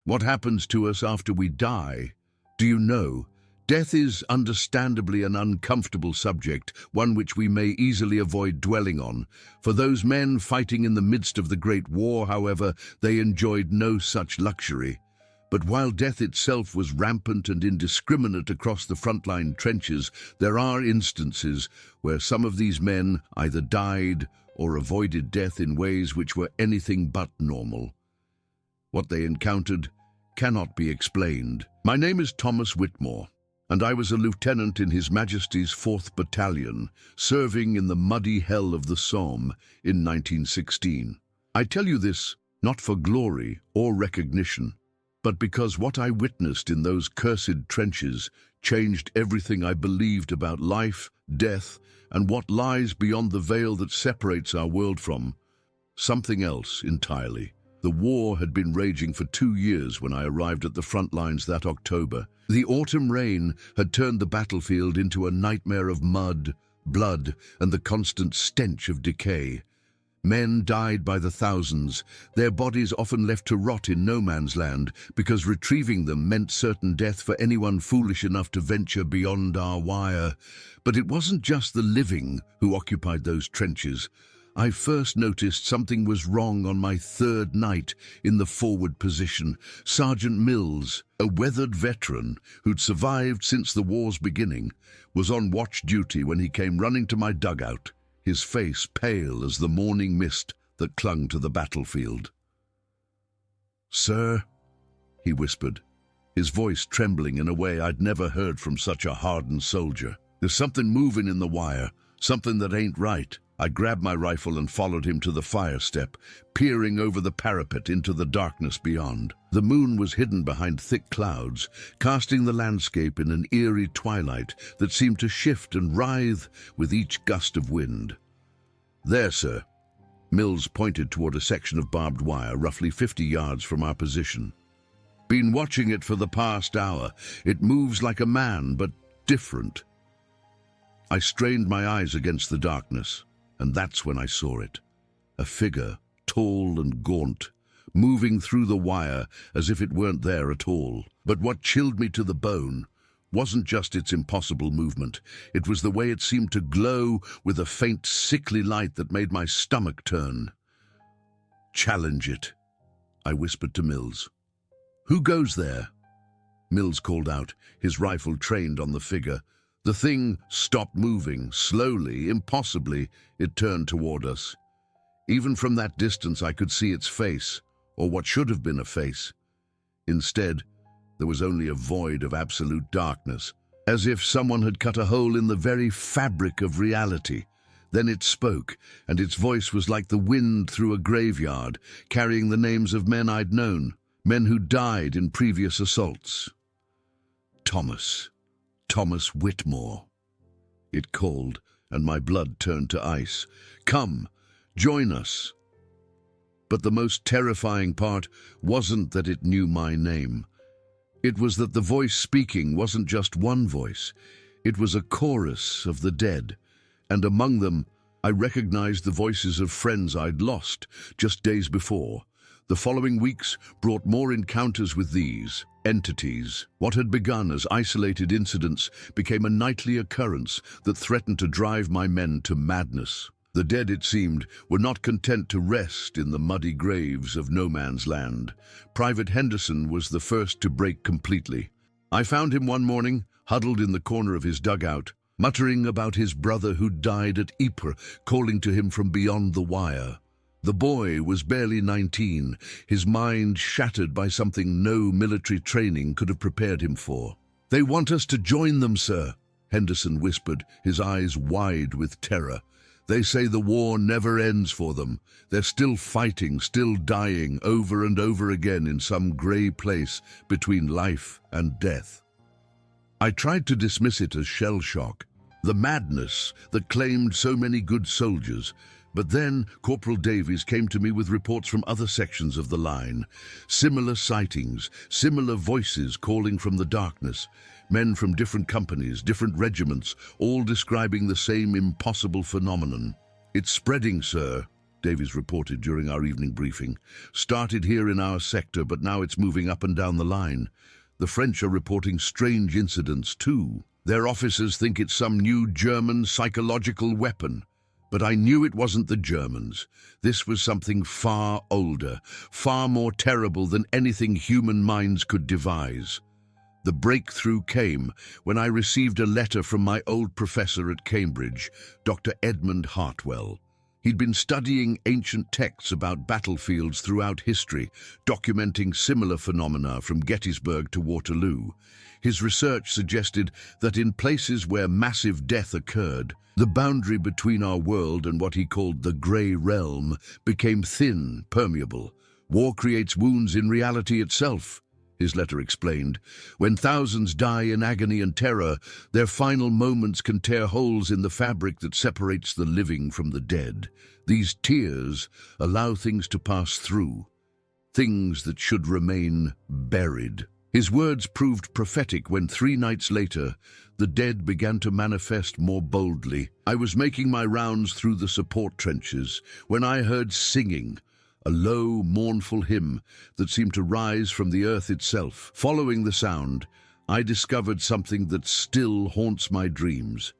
What happens to us after we die? Do you know? Death is understandably an uncomfortable subject, one which we may easily avoid dwelling on. For those men fighting in the midst of the Great War, however, they enjoyed no such luxury. But while death itself was rampant and indiscriminate across the frontline trenches, there are instances where some of these men either died or avoided death in ways which were anything but normal. What they encountered cannot be explained. My name is Thomas Whitmore, and I was a lieutenant in His Majesty's 4th Battalion, serving in the muddy hell of the Somme in 1916. I tell you this not for glory or recognition, but because what I witnessed in those cursed trenches changed everything I believed about life, death, and what lies beyond the veil that separates our world from something else entirely. The war had been raging for 2 years when I arrived at the front lines that October. The autumn rain had turned the battlefield into a nightmare of mud, blood, and the constant stench of decay. Men died by the thousands, their bodies often left to rot in no man's land, because retrieving them meant certain death for anyone foolish enough to venture beyond our wire. But it wasn't just the living who occupied those trenches. I first noticed something was wrong on my 3rd night in the forward position. Sergeant Mills, a weathered veteran who'd survived since the war's beginning, was on watch duty when he came running to my dugout, his face pale as the morning mist that clung to the battlefield. "Sir," he whispered, his voice trembling in a way I'd never heard from such a hardened soldier. "There's something moving in the wire, something that ain't right." I grabbed my rifle and followed him to the fire step, peering over the parapet into the darkness beyond. The moon was hidden behind thick clouds, casting the landscape in an eerie twilight that seemed to shift and writhe with each gust of wind. "There, sir." Mills pointed toward a section of barbed wire roughly 50 yards from our position. "Been watching it for the past hour. It moves like a man, but different." I strained my eyes against the darkness, and that's when I saw it. A figure, tall and gaunt, moving through the wire as if it weren't there at all. But what chilled me to the bone wasn't just its impossible movement. It was the way it seemed to glow with a faint, sickly light that made my stomach turn. "Challenge it," I whispered to Mills. "Who goes there?" Mills called out, his rifle trained on the figure. The thing stopped moving. Slowly, impossibly, it turned toward us. Even from that distance I could see its face, or what should have been a face. Instead, there was only a void of absolute darkness, as if someone had cut a hole in the very fabric of reality. Then it spoke, and its voice was like the wind through a graveyard, carrying the names of men I'd known, men who died in previous assaults. Thomas Whitmore. It called, and my blood turned to ice. "Come, join us." But the most terrifying part wasn't that it knew my name. It was that the voice speaking wasn't just one voice. It was a chorus of the dead, and among them I recognized the voices of friends I'd lost just days before. The following weeks brought more encounters with these entities. What had begun as isolated incidents became a nightly occurrence that threatened to drive my men to madness. The dead, it seemed, were not content to rest in the muddy graves of no man's land. Private Henderson was the first to break completely. I found him one morning, huddled in the corner of his dugout, muttering about his brother who died at Ypres, calling to him from beyond the wire. The boy was barely 19, his mind shattered by something no military training could have prepared him for. "They want us to join them, sir," Henderson whispered, his eyes wide with terror. "They say the war never ends for them. They're still fighting, still dying, over and over again in some grey place between life and death." I tried to dismiss it as shell shock, the madness that claimed so many good soldiers. But then Corporal Davies came to me with reports from other sections of the line. Similar sightings, similar voices calling from the darkness. Men from different companies, different regiments, all describing the same impossible phenomenon. "It's spreading, sir," Davies reported during our evening briefing. Started here in our sector, but now it's moving up and down the line. The French are reporting strange incidents too. Their officers think it's some new German psychological weapon. But I knew it wasn't the Germans. This was something far older, far more terrible than anything human minds could devise. The breakthrough came when I received a letter from my old professor at Cambridge, Dr. Edmund Hartwell. He'd been studying ancient texts about battlefields throughout history, documenting similar phenomena from Gettysburg to Waterloo. His research suggested that in places where massive death occurred, the boundary between our world and what he called the grey realm became thin, permeable. War creates wounds in reality itself, his letter explained. When thousands die in agony and terror, their final moments can tear holes in the fabric that separates the living from the dead. These tears allow things to pass through, things that should remain buried. His words proved prophetic when 3 nights later, the dead began to manifest more boldly. I was making my rounds through the support trenches when I heard singing, a low, mournful hymn that seemed to rise from the earth itself. Following the sound, I discovered something that still haunts my dreams.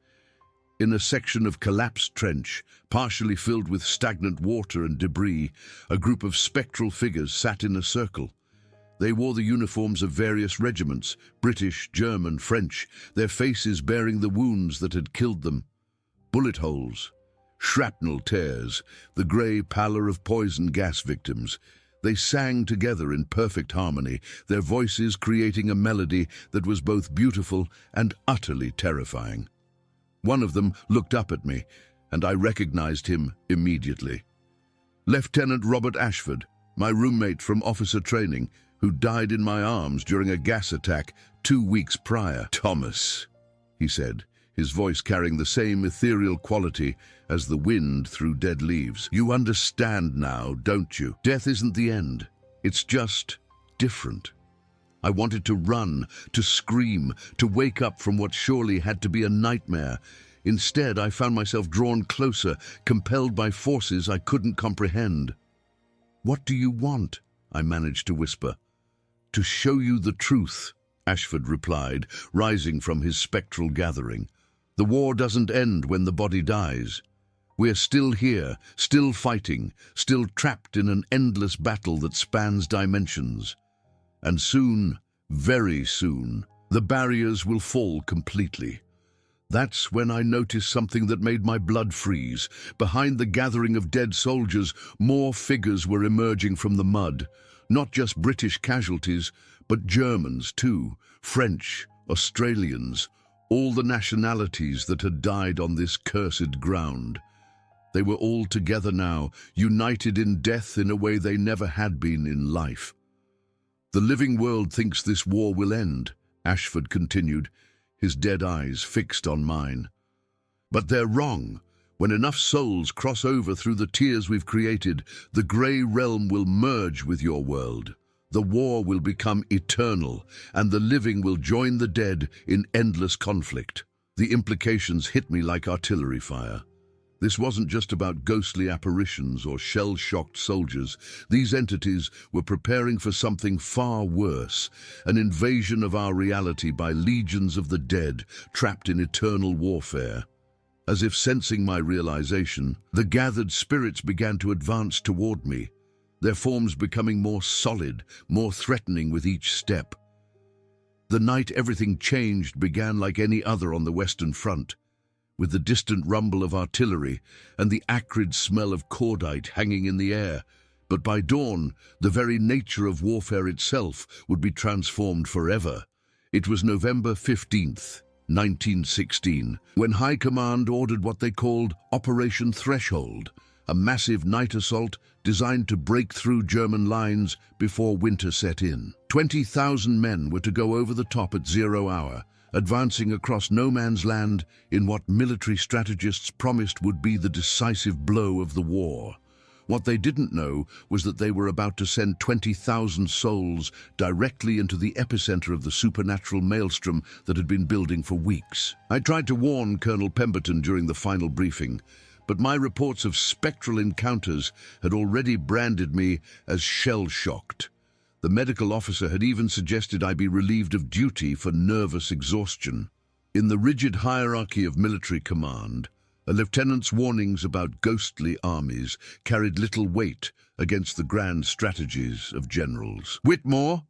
In a section of collapsed trench, partially filled with stagnant water and debris, a group of spectral figures sat in a circle. They wore the uniforms of various regiments, British, German, French, their faces bearing the wounds that had killed them. Bullet holes, shrapnel tears, the grey pallor of poison gas victims. They sang together in perfect harmony, their voices creating a melody that was both beautiful and utterly terrifying. One of them looked up at me, and I recognized him immediately. Lieutenant Robert Ashford, my roommate from officer training, who died in my arms during a gas attack 2 weeks prior. "Thomas," he said, his voice carrying the same ethereal quality as the wind through dead leaves. "You understand now, don't you? Death isn't the end. It's just different." I wanted to run, to scream, to wake up from what surely had to be a nightmare. Instead, I found myself drawn closer, compelled by forces I couldn't comprehend. "What do you want?" I managed to whisper. "To show you the truth," Ashford replied, rising from his spectral gathering. "The war doesn't end when the body dies. We're still here, still fighting, still trapped in an endless battle that spans dimensions. And soon, very soon, the barriers will fall completely." That's when I noticed something that made my blood freeze. Behind the gathering of dead soldiers, more figures were emerging from the mud. Not just British casualties, but Germans too, French, Australians, all the nationalities that had died on this cursed ground. They were all together now, united in death in a way they never had been in life. "The living world thinks this war will end," Ashford continued, his dead eyes fixed on mine. "But they're wrong. When enough souls cross over through the tears we've created, the grey realm will merge with your world. The war will become eternal, and the living will join the dead in endless conflict." The implications hit me like artillery fire. This wasn't just about ghostly apparitions or shell-shocked soldiers. These entities were preparing for something far worse, an invasion of our reality by legions of the dead trapped in eternal warfare. As if sensing my realization, the gathered spirits began to advance toward me, their forms becoming more solid, more threatening with each step. The night everything changed began like any other on the Western Front, with the distant rumble of artillery and the acrid smell of cordite hanging in the air. But by dawn, the very nature of warfare itself would be transformed forever. It was November 15th, 1916, when High Command ordered what they called Operation Threshold, a massive night assault designed to break through German lines before winter set in. 20,000 men were to go over the top at 0 hour, advancing across no man's land in what military strategists promised would be the decisive blow of the war. What they didn't know was that they were about to send 20,000 souls directly into the epicenter of the supernatural maelstrom that had been building for weeks. I tried to warn Colonel Pemberton during the final briefing, but my reports of spectral encounters had already branded me as shell-shocked. The medical officer had even suggested I be relieved of duty for nervous exhaustion. In the rigid hierarchy of military command, a lieutenant's warnings about ghostly armies carried little weight against the grand strategies of generals. "Whitmore,"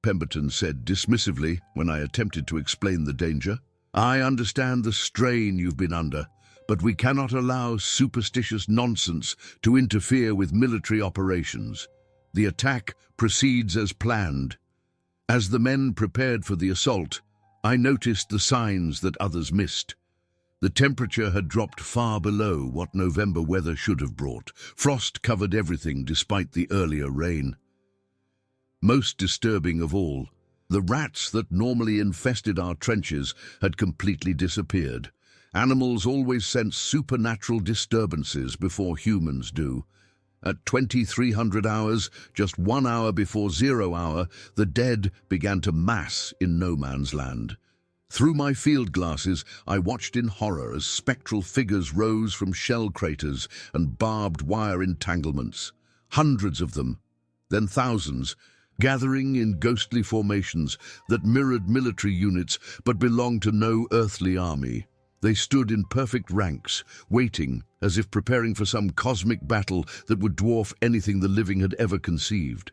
Pemberton said dismissively when I attempted to explain the danger, "I understand the strain you've been under, but we cannot allow superstitious nonsense to interfere with military operations. The attack proceeds as planned." As the men prepared for the assault, I noticed the signs that others missed. The temperature had dropped far below what November weather should have brought. Frost covered everything despite the earlier rain. Most disturbing of all, the rats that normally infested our trenches had completely disappeared. Animals always sense supernatural disturbances before humans do. At 2300 hours, just 1 hour before 0 hour, the dead began to mass in no man's land. Through my field glasses, I watched in horror as spectral figures rose from shell craters and barbed wire entanglements. Hundreds of them, then thousands, gathering in ghostly formations that mirrored military units but belonged to no earthly army. They stood in perfect ranks, waiting, as if preparing for some cosmic battle that would dwarf anything the living had ever conceived.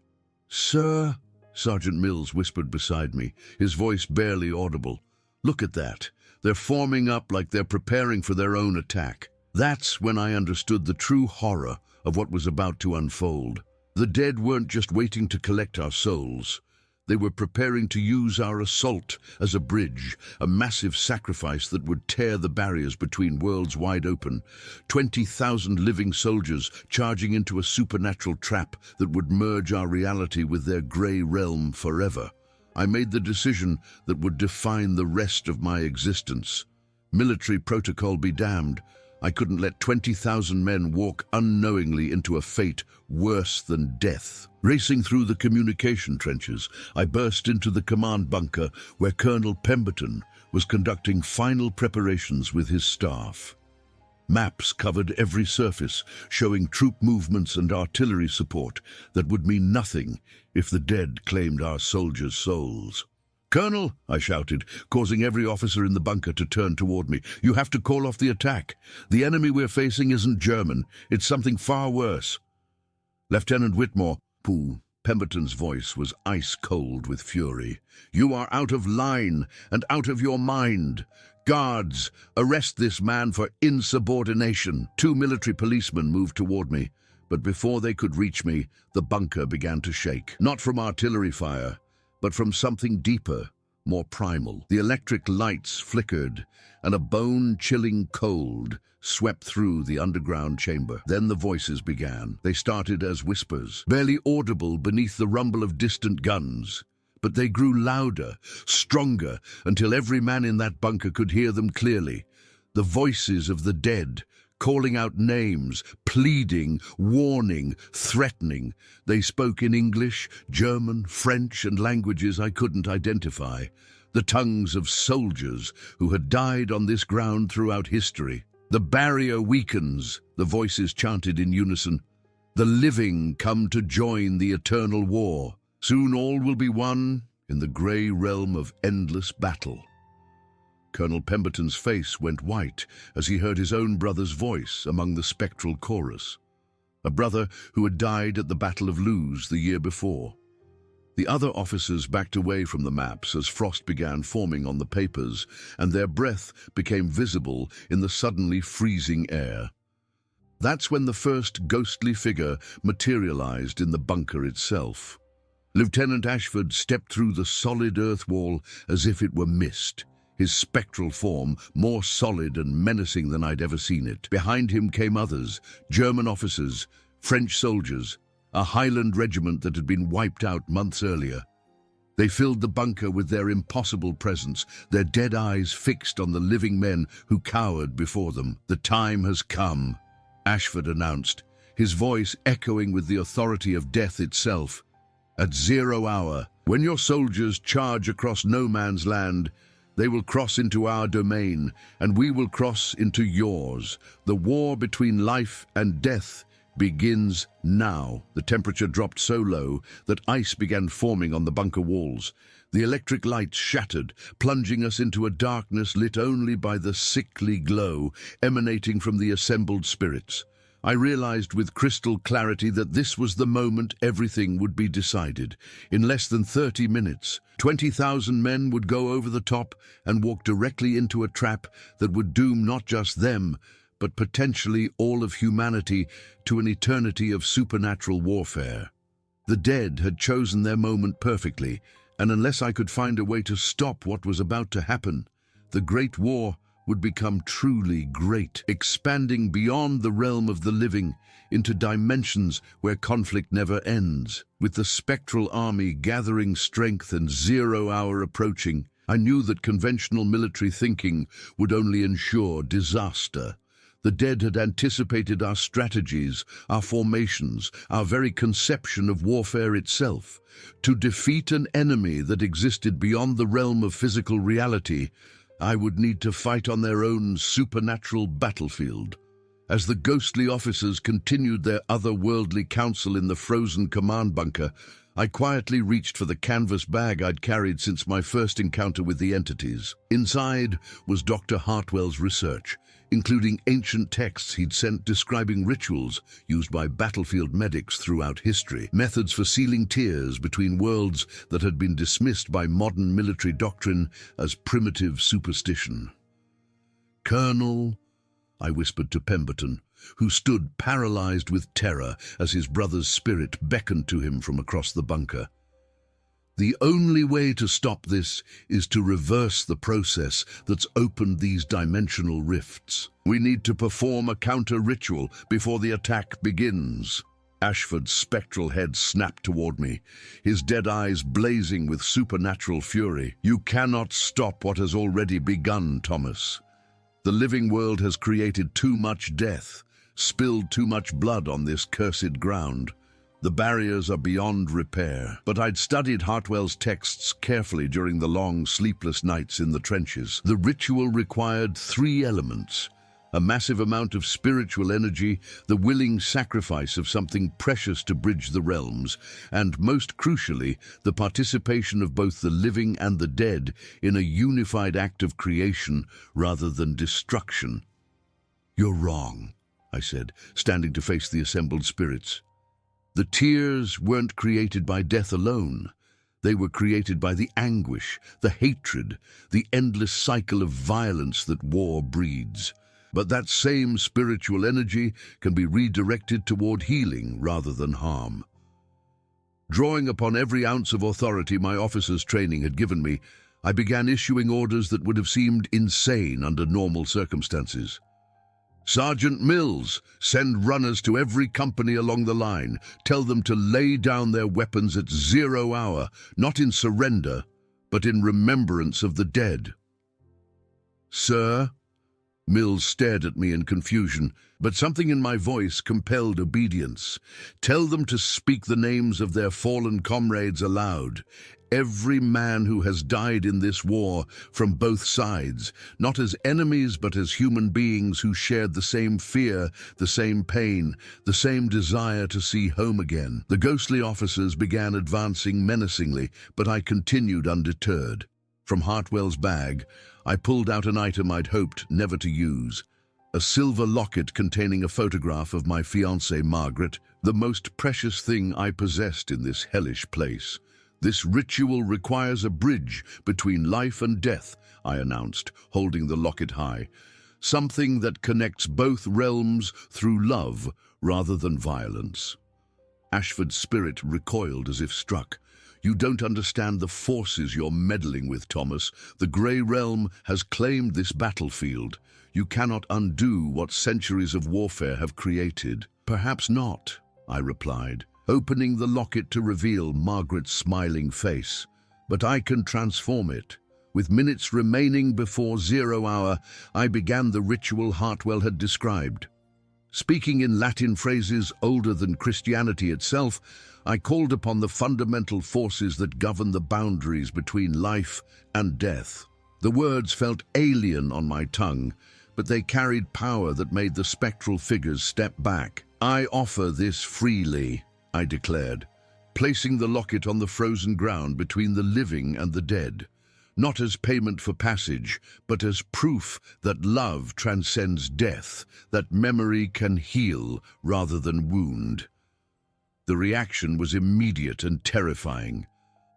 "Sir," Sergeant Mills whispered beside me, his voice barely audible, "look at that. They're forming up like they're preparing for their own attack." That's when I understood the true horror of what was about to unfold. The dead weren't just waiting to collect our souls. They were preparing to use our assault as a bridge, a massive sacrifice that would tear the barriers between worlds wide open. 20,000 living soldiers charging into a supernatural trap that would merge our reality with their grey realm forever. I made the decision that would define the rest of my existence. Military protocol be damned. I couldn't let 20,000 men walk unknowingly into a fate worse than death. Racing through the communication trenches, I burst into the command bunker where Colonel Pemberton was conducting final preparations with his staff. Maps covered every surface, showing troop movements and artillery support that would mean nothing if the dead claimed our soldiers' souls. "Colonel," I shouted, causing every officer in the bunker to turn toward me, "you have to call off the attack. The enemy we're facing isn't German. It's something far worse." "Lieutenant Whitmore," Pemberton's voice was ice-cold with fury, "you are out of line and out of your mind. Guards, arrest this man for insubordination." 2 military policemen moved toward me, but before they could reach me, the bunker began to shake. Not from artillery fire, but from something deeper, more primal. The electric lights flickered, and a bone-chilling cold swept through the underground chamber. Then the voices began. They started as whispers, barely audible beneath the rumble of distant guns. But they grew louder, stronger, until every man in that bunker could hear them clearly. The voices of the dead, calling out names, pleading, warning, threatening. They spoke in English, German, French, and languages I couldn't identify. The tongues of soldiers who had died on this ground throughout history. "The barrier weakens," the voices chanted in unison. "The living come to join the eternal war. Soon all will be one in the grey realm of endless battle." Colonel Pemberton's face went white as he heard his own brother's voice among the spectral chorus. A brother who had died at the Battle of Loos the year before. The other officers backed away from the maps as frost began forming on the papers, and their breath became visible in the suddenly freezing air. That's when the first ghostly figure materialized in the bunker itself. Lieutenant Ashford stepped through the solid earth wall as if it were mist, his spectral form more solid and menacing than I'd ever seen it. Behind him came others, German officers, French soldiers, a Highland regiment that had been wiped out months earlier. They filled the bunker with their impossible presence, their dead eyes fixed on the living men who cowered before them. "The time has come," Ashford announced, his voice echoing with the authority of death itself. "At 0 hour, when your soldiers charge across no man's land, They will cross into our domain, and we will cross into yours. The war between life and death begins now. The temperature dropped so low that ice began forming on the bunker walls. The electric lights shattered, plunging us into a darkness lit only by the sickly glow emanating from the assembled spirits. I realized with crystal clarity that this was the moment everything would be decided. In less than 30 minutes, 20,000 men would go over the top and walk directly into a trap that would doom not just them, but potentially all of humanity to an eternity of supernatural warfare. The dead had chosen their moment perfectly, and unless I could find a way to stop what was about to happen, the Great War would become truly great, expanding beyond the realm of the living into dimensions where conflict never ends. With the spectral army gathering strength and 0 hour approaching, I knew that conventional military thinking would only ensure disaster. The dead had anticipated our strategies, our formations, our very conception of warfare itself. To defeat an enemy that existed beyond the realm of physical reality, I would need to fight on their own supernatural battlefield. As the ghostly officers continued their otherworldly council in the frozen command bunker, I quietly reached for the canvas bag I'd carried since my first encounter with the entities. Inside was Dr. Hartwell's research, including ancient texts he'd sent describing rituals used by battlefield medics throughout history, methods for sealing tears between worlds that had been dismissed by modern military doctrine as primitive superstition. "Colonel," I whispered to Pemberton, who stood paralyzed with terror as his brother's spirit beckoned to him from across the bunker. "The only way to stop this is to reverse the process that's opened these dimensional rifts. We need to perform a counter-ritual before the attack begins." Ashford's spectral head snapped toward me, his dead eyes blazing with supernatural fury. "You cannot stop what has already begun, Thomas. The living world has created too much death, spilled too much blood on this cursed ground. The barriers are beyond repair." But I'd studied Hartwell's texts carefully during the long, sleepless nights in the trenches. The ritual required 3 elements: a massive amount of spiritual energy, the willing sacrifice of something precious to bridge the realms, and, most crucially, the participation of both the living and the dead in a unified act of creation rather than destruction. "You're wrong," I said, standing to face the assembled spirits. "The tears weren't created by death alone. They were created by the anguish, the hatred, the endless cycle of violence that war breeds. But that same spiritual energy can be redirected toward healing rather than harm." Drawing upon every ounce of authority my officer's training had given me, I began issuing orders that would have seemed insane under normal circumstances. "Sergeant Mills, send runners to every company along the line. Tell them to lay down their weapons at 0 hour, not in surrender, but in remembrance of the dead." "Sir?" Mills stared at me in confusion, but something in my voice compelled obedience. "Tell them to speak the names of their fallen comrades aloud. Every man who has died in this war, from both sides, not as enemies but as human beings who shared the same fear, the same pain, the same desire to see home again." The ghostly officers began advancing menacingly, but I continued undeterred. From Hartwell's bag, I pulled out an item I'd hoped never to use: a silver locket containing a photograph of my fiancée Margaret, the most precious thing I possessed in this hellish place. "This ritual requires a bridge between life and death," I announced, holding the locket high. "Something that connects both realms through love rather than violence." Ashford's spirit recoiled as if struck. "You don't understand the forces you're meddling with, Thomas. The Grey Realm has claimed this battlefield. You cannot undo what centuries of warfare have created." "Perhaps not," I replied, opening the locket to reveal Margaret's smiling face. "But I can transform it." With minutes remaining before 0 hour, I began the ritual Hartwell had described. Speaking in Latin phrases older than Christianity itself, I called upon the fundamental forces that govern the boundaries between life and death. The words felt alien on my tongue, but they carried power that made the spectral figures step back. "I offer this freely," I declared, placing the locket on the frozen ground between the living and the dead, not as payment for passage, but as proof that love transcends death, that memory can heal rather than wound. The reaction was immediate and terrifying.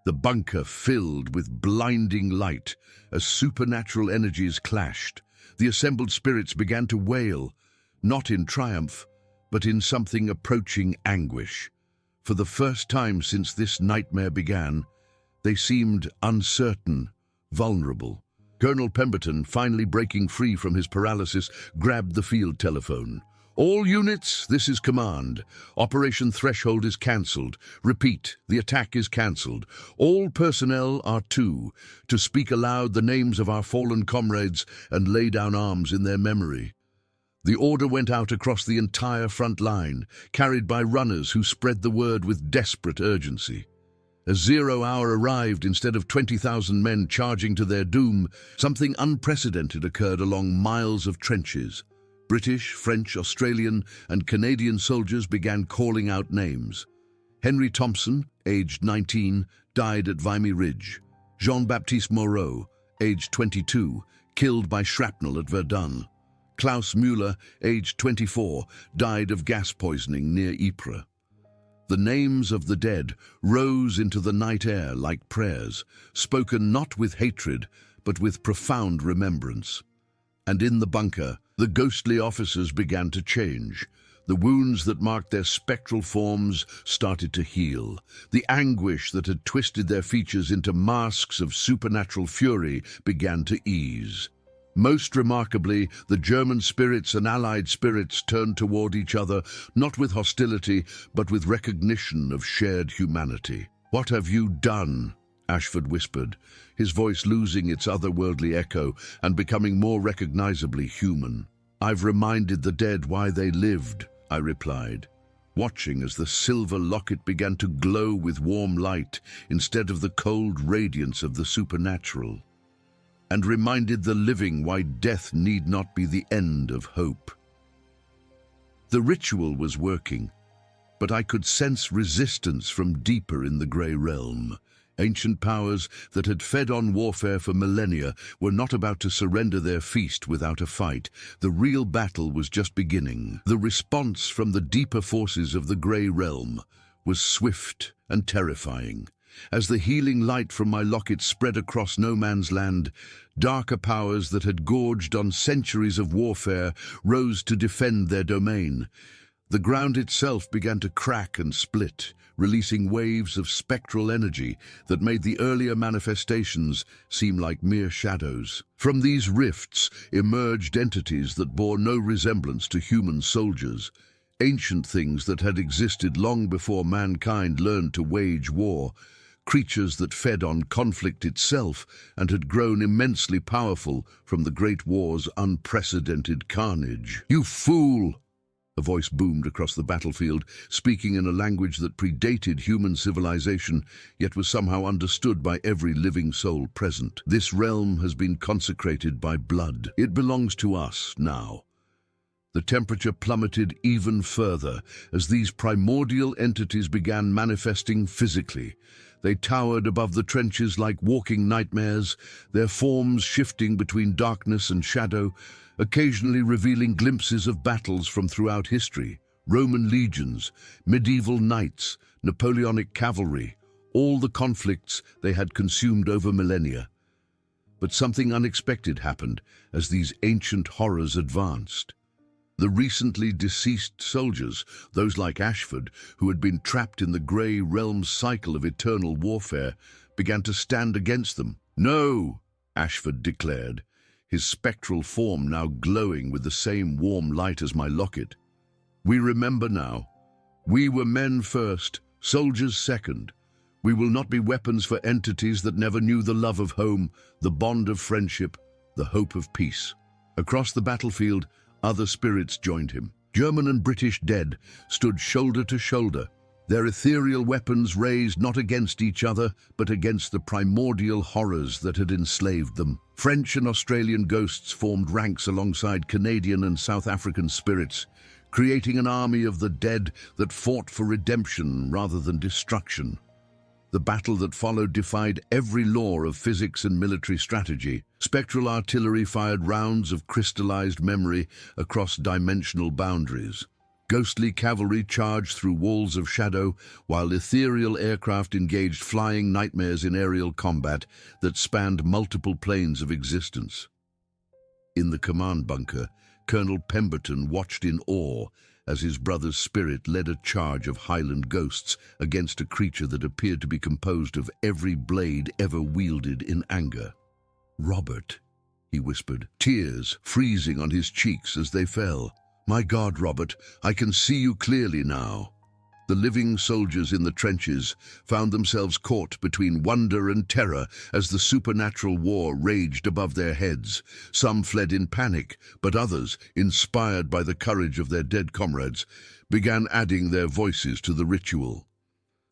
The bunker filled with blinding light as supernatural energies clashed. The assembled spirits began to wail, not in triumph, but in something approaching anguish. For the first time since this nightmare began, they seemed uncertain, vulnerable. Colonel Pemberton, finally breaking free from his paralysis, grabbed the field telephone. "All units, this is command. Operation Threshold is cancelled. Repeat, the attack is cancelled. All personnel are to speak aloud the names of our fallen comrades and lay down arms in their memory." The order went out across the entire front line, carried by runners who spread the word with desperate urgency. As 0 hour arrived, instead of 20,000 men charging to their doom, something unprecedented occurred along miles of trenches. British, French, Australian, and Canadian soldiers began calling out names. Henry Thompson, aged 19, died at Vimy Ridge. Jean-Baptiste Moreau, aged 22, killed by shrapnel at Verdun. Klaus Müller, aged 24, died of gas poisoning near Ypres. The names of the dead rose into the night air like prayers, spoken not with hatred, but with profound remembrance. And in the bunker, the ghostly officers began to change. The wounds that marked their spectral forms started to heal. The anguish that had twisted their features into masks of supernatural fury began to ease. Most remarkably, the German spirits and Allied spirits turned toward each other, not with hostility, but with recognition of shared humanity. "What have you done?" Ashford whispered, his voice losing its otherworldly echo and becoming more recognizably human. "I've reminded the dead why they lived," I replied, watching as the silver locket began to glow with warm light instead of the cold radiance of the supernatural, and reminded the living why death need not be the end of hope. The ritual was working, but I could sense resistance from deeper in the grey realm. Ancient powers that had fed on warfare for millennia were not about to surrender their feast without a fight. The real battle was just beginning. The response from the deeper forces of the grey realm was swift and terrifying. As the healing light from my locket spread across no man's land, darker powers that had gorged on centuries of warfare rose to defend their domain. The ground itself began to crack and split, releasing waves of spectral energy that made the earlier manifestations seem like mere shadows. From these rifts emerged entities that bore no resemblance to human soldiers, ancient things that had existed long before mankind learned to wage war, creatures that fed on conflict itself and had grown immensely powerful from the Great War's unprecedented carnage. "You fool!" A voice boomed across the battlefield, speaking in a language that predated human civilization, yet was somehow understood by every living soul present. "This realm has been consecrated by blood. It belongs to us now." The temperature plummeted even further as these primordial entities began manifesting physically. They towered above the trenches like walking nightmares, their forms shifting between darkness and shadow, occasionally revealing glimpses of battles from throughout history. Roman legions, medieval knights, Napoleonic cavalry, all the conflicts they had consumed over millennia. But something unexpected happened as these ancient horrors advanced. The recently deceased soldiers, those like Ashford, who had been trapped in the grey realm's cycle of eternal warfare, began to stand against them. "No," Ashford declared, his spectral form now glowing with the same warm light as my locket. "We remember now. We were men first, soldiers second. We will not be weapons for entities that never knew the love of home, the bond of friendship, the hope of peace." Across the battlefield, other spirits joined him. German and British dead stood shoulder to shoulder, their ethereal weapons raised not against each other, but against the primordial horrors that had enslaved them. French and Australian ghosts formed ranks alongside Canadian and South African spirits, creating an army of the dead that fought for redemption rather than destruction. The battle that followed defied every law of physics and military strategy. Spectral artillery fired rounds of crystallized memory across dimensional boundaries. Ghostly cavalry charged through walls of shadow, while ethereal aircraft engaged flying nightmares in aerial combat that spanned multiple planes of existence. In the command bunker, Colonel Pemberton watched in awe as his brother's spirit led a charge of Highland ghosts against a creature that appeared to be composed of every blade ever wielded in anger. "Robert," he whispered, tears freezing on his cheeks as they fell. "My God, Robert, I can see you clearly now." The living soldiers in the trenches found themselves caught between wonder and terror as the supernatural war raged above their heads. Some fled in panic, but others, inspired by the courage of their dead comrades, began adding their voices to the ritual.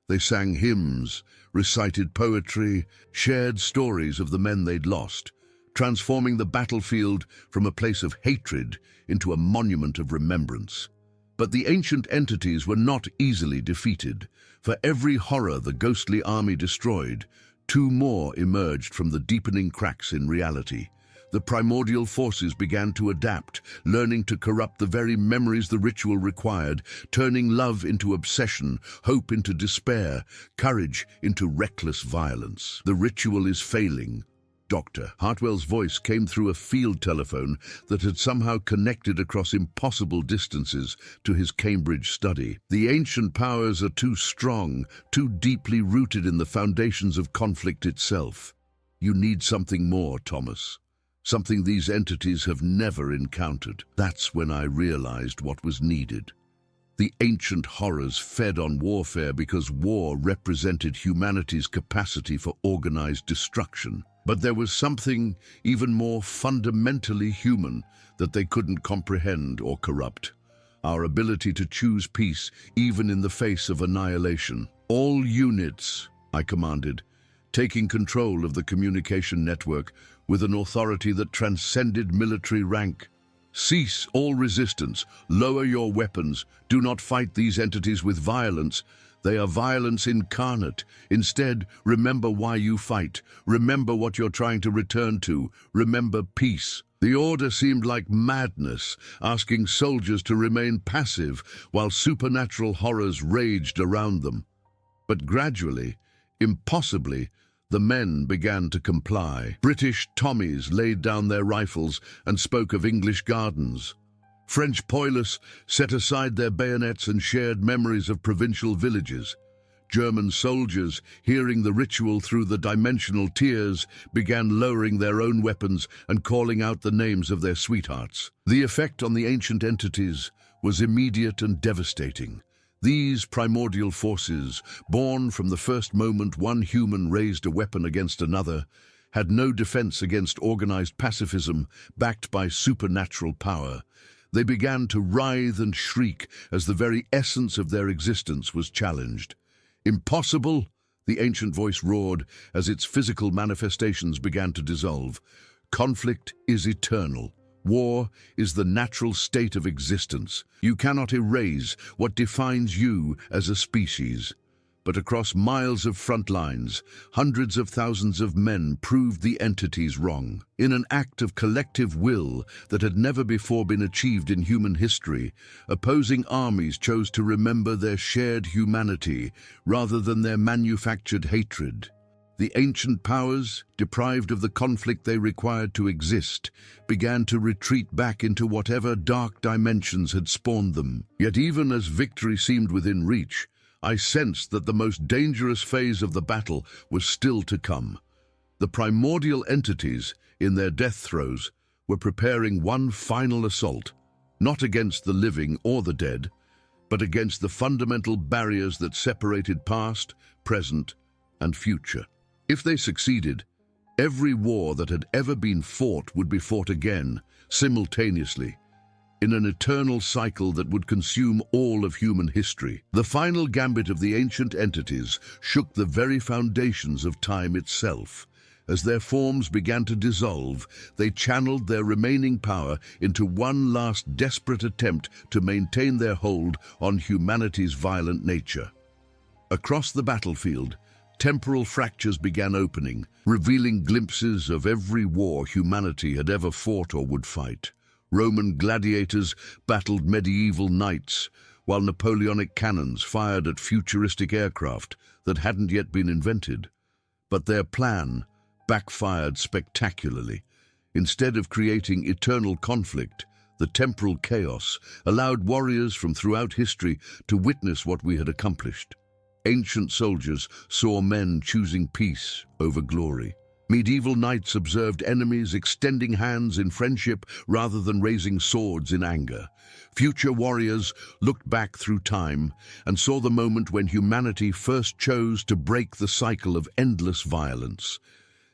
They sang hymns, recited poetry, shared stories of the men they'd lost, transforming the battlefield from a place of hatred into a monument of remembrance. But the ancient entities were not easily defeated. For every horror the ghostly army destroyed, two more emerged from the deepening cracks in reality. The primordial forces began to adapt, learning to corrupt the very memories the ritual required, turning love into obsession, hope into despair, courage into reckless violence. "The ritual is failing, Doctor." Hartwell's voice came through a field telephone that had somehow connected across impossible distances to his Cambridge study. "The ancient powers are too strong, too deeply rooted in the foundations of conflict itself. You need something more, Thomas. Something these entities have never encountered." That's when I realized what was needed. The ancient horrors fed on warfare because war represented humanity's capacity for organized destruction. But there was something even more fundamentally human that they couldn't comprehend or corrupt: our ability to choose peace even in the face of annihilation. "All units," I commanded, taking control of the communication network with an authority that transcended military rank. "Cease all resistance, lower your weapons, do not fight these entities with violence. They are violence incarnate. Instead, remember why you fight. Remember what you're trying to return to. Remember peace." The order seemed like madness, asking soldiers to remain passive while supernatural horrors raged around them. But gradually, impossibly, the men began to comply. British Tommies laid down their rifles and spoke of English gardens. French poilus set aside their bayonets and shared memories of provincial villages. German soldiers, hearing the ritual through the dimensional tiers, began lowering their own weapons and calling out the names of their sweethearts. The effect on the ancient entities was immediate and devastating. These primordial forces, born from the first moment one human raised a weapon against another, had no defense against organized pacifism backed by supernatural power. They began to writhe and shriek as the very essence of their existence was challenged. "Impossible!" the ancient voice roared as its physical manifestations began to dissolve. "Conflict is eternal. War is the natural state of existence. You cannot erase what defines you as a species." But across miles of front lines, hundreds of thousands of men proved the entities wrong. In an act of collective will that had never before been achieved in human history, opposing armies chose to remember their shared humanity rather than their manufactured hatred. The ancient powers, deprived of the conflict they required to exist, began to retreat back into whatever dark dimensions had spawned them. Yet even as victory seemed within reach, I sensed that the most dangerous phase of the battle was still to come. The primordial entities, in their death throes, were preparing one final assault, not against the living or the dead, but against the fundamental barriers that separated past, present, and future. If they succeeded, every war that had ever been fought would be fought again, simultaneously. in an eternal cycle that would consume all of human history. The final gambit of the ancient entities shook the very foundations of time itself. As their forms began to dissolve, they channeled their remaining power into one last desperate attempt to maintain their hold on humanity's violent nature. Across the battlefield, temporal fractures began opening, revealing glimpses of every war humanity had ever fought or would fight. Roman gladiators battled medieval knights, while Napoleonic cannons fired at futuristic aircraft that hadn't yet been invented. But their plan backfired spectacularly. Instead of creating eternal conflict, the temporal chaos allowed warriors from throughout history to witness what we had accomplished. Ancient soldiers saw men choosing peace over glory. Medieval knights observed enemies extending hands in friendship rather than raising swords in anger. Future warriors looked back through time and saw the moment when humanity first chose to break the cycle of endless violence.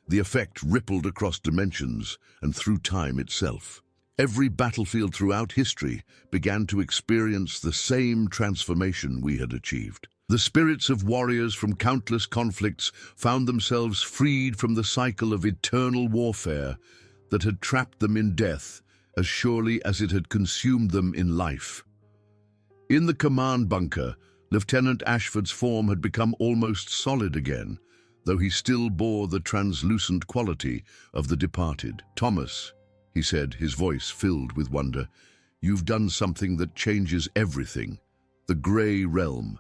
The effect rippled across dimensions and through time itself. Every battlefield throughout history began to experience the same transformation we had achieved. The spirits of warriors from countless conflicts found themselves freed from the cycle of eternal warfare that had trapped them in death as surely as it had consumed them in life. In the command bunker, Lieutenant Ashford's form had become almost solid again, though he still bore the translucent quality of the departed. "Thomas," he said, his voice filled with wonder, "you've done something that changes everything. The Grey Realm.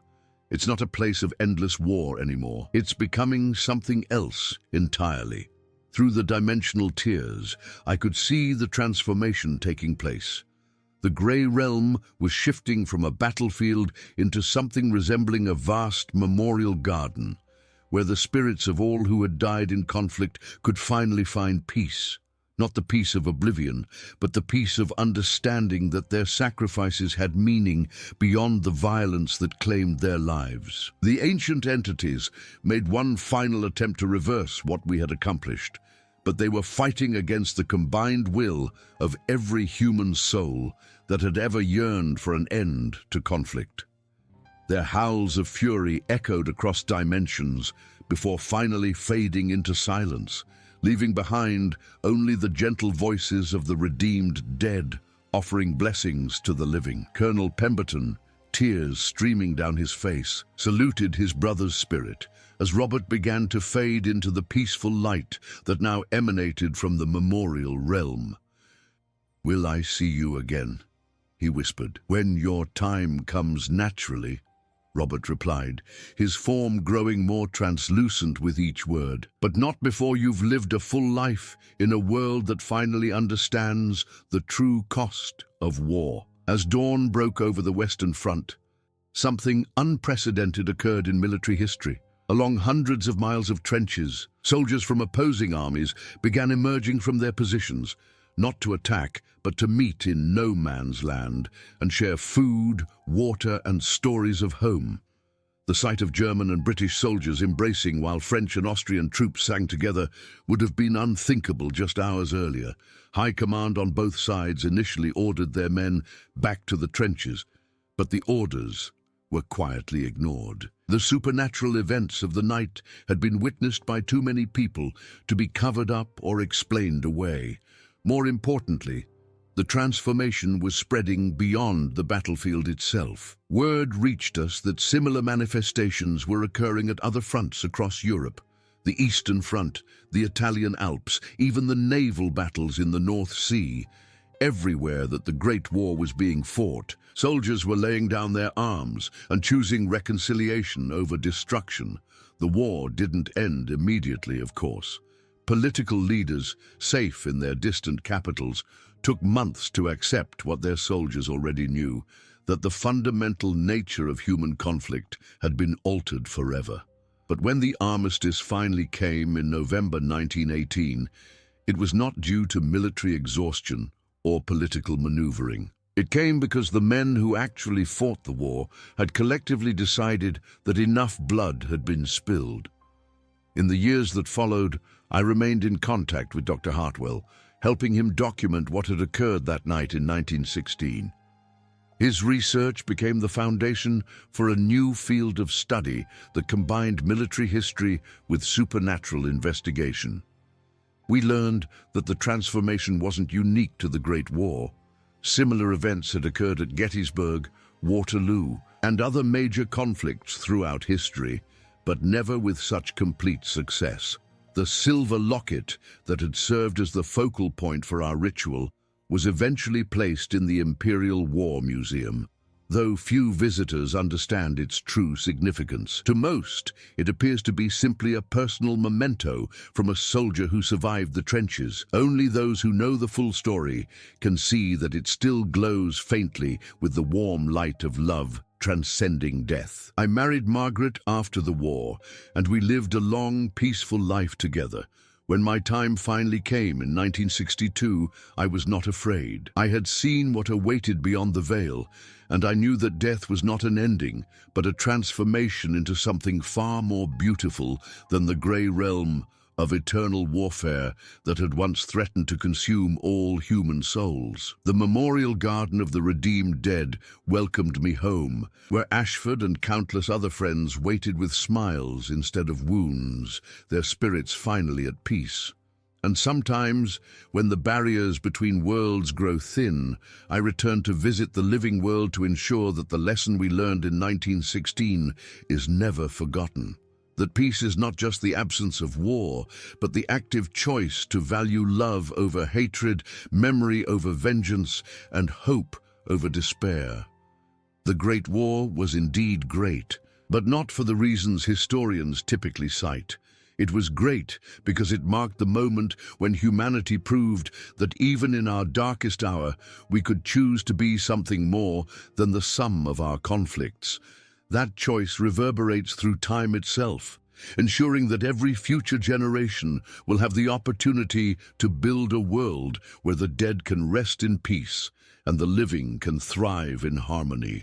It's not a place of endless war anymore. It's becoming something else entirely." Through the dimensional tears, I could see the transformation taking place. The Grey Realm was shifting from a battlefield into something resembling a vast memorial garden, where the spirits of all who had died in conflict could finally find peace. Not the peace of oblivion, but the peace of understanding that their sacrifices had meaning beyond the violence that claimed their lives. The ancient entities made one final attempt to reverse what we had accomplished, but they were fighting against the combined will of every human soul that had ever yearned for an end to conflict. Their howls of fury echoed across dimensions before finally fading into silence, leaving behind only the gentle voices of the redeemed dead, offering blessings to the living. Colonel Pemberton, tears streaming down his face, saluted his brother's spirit as Robert began to fade into the peaceful light that now emanated from the memorial realm. "Will I see you again?" he whispered. "When your time comes naturally," Robert replied, his form growing more translucent with each word. "But not before you've lived a full life in a world that finally understands the true cost of war." As dawn broke over the Western Front, something unprecedented occurred in military history. Along hundreds of miles of trenches, soldiers from opposing armies began emerging from their positions, not to attack, but to meet in no man's land and share food, water, and stories of home. The sight of German and British soldiers embracing while French and Austrian troops sang together would have been unthinkable just hours earlier. High command on both sides initially ordered their men back to the trenches, but the orders were quietly ignored. The supernatural events of the night had been witnessed by too many people to be covered up or explained away. More importantly, the transformation was spreading beyond the battlefield itself. Word reached us that similar manifestations were occurring at other fronts across Europe. The Eastern Front, the Italian Alps, even the naval battles in the North Sea. Everywhere that the Great War was being fought, soldiers were laying down their arms and choosing reconciliation over destruction. The war didn't end immediately, of course. Political leaders, safe in their distant capitals, took months to accept what their soldiers already knew, that the fundamental nature of human conflict had been altered forever. But when the armistice finally came in November 1918, it was not due to military exhaustion or political maneuvering. It came because the men who actually fought the war had collectively decided that enough blood had been spilled. In the years that followed, I remained in contact with Dr. Hartwell, helping him document what had occurred that night in 1916. His research became the foundation for a new field of study that combined military history with supernatural investigation. We learned that the transformation wasn't unique to the Great War. Similar events had occurred at Gettysburg, Waterloo, and other major conflicts throughout history, but never with such complete success. The silver locket that had served as the focal point for our ritual was eventually placed in the Imperial War Museum, though few visitors understand its true significance. To most, it appears to be simply a personal memento from a soldier who survived the trenches. Only those who know the full story can see that it still glows faintly with the warm light of love transcending death. I married Margaret after the war, and we lived a long, peaceful life together. When my time finally came in 1962, I was not afraid. I had seen what awaited beyond the veil, and I knew that death was not an ending, but a transformation into something far more beautiful than the grey realm of eternal warfare that had once threatened to consume all human souls. The memorial garden of the redeemed dead welcomed me home, where Ashford and countless other friends waited with smiles instead of wounds, their spirits finally at peace. And sometimes, when the barriers between worlds grow thin, I return to visit the living world to ensure that the lesson we learned in 1916 is never forgotten. That peace is not just the absence of war, but the active choice to value love over hatred, memory over vengeance, and hope over despair. The Great War was indeed great, but not for the reasons historians typically cite. It was great because it marked the moment when humanity proved that even in our darkest hour, we could choose to be something more than the sum of our conflicts. That choice reverberates through time itself, ensuring that every future generation will have the opportunity to build a world where the dead can rest in peace and the living can thrive in harmony.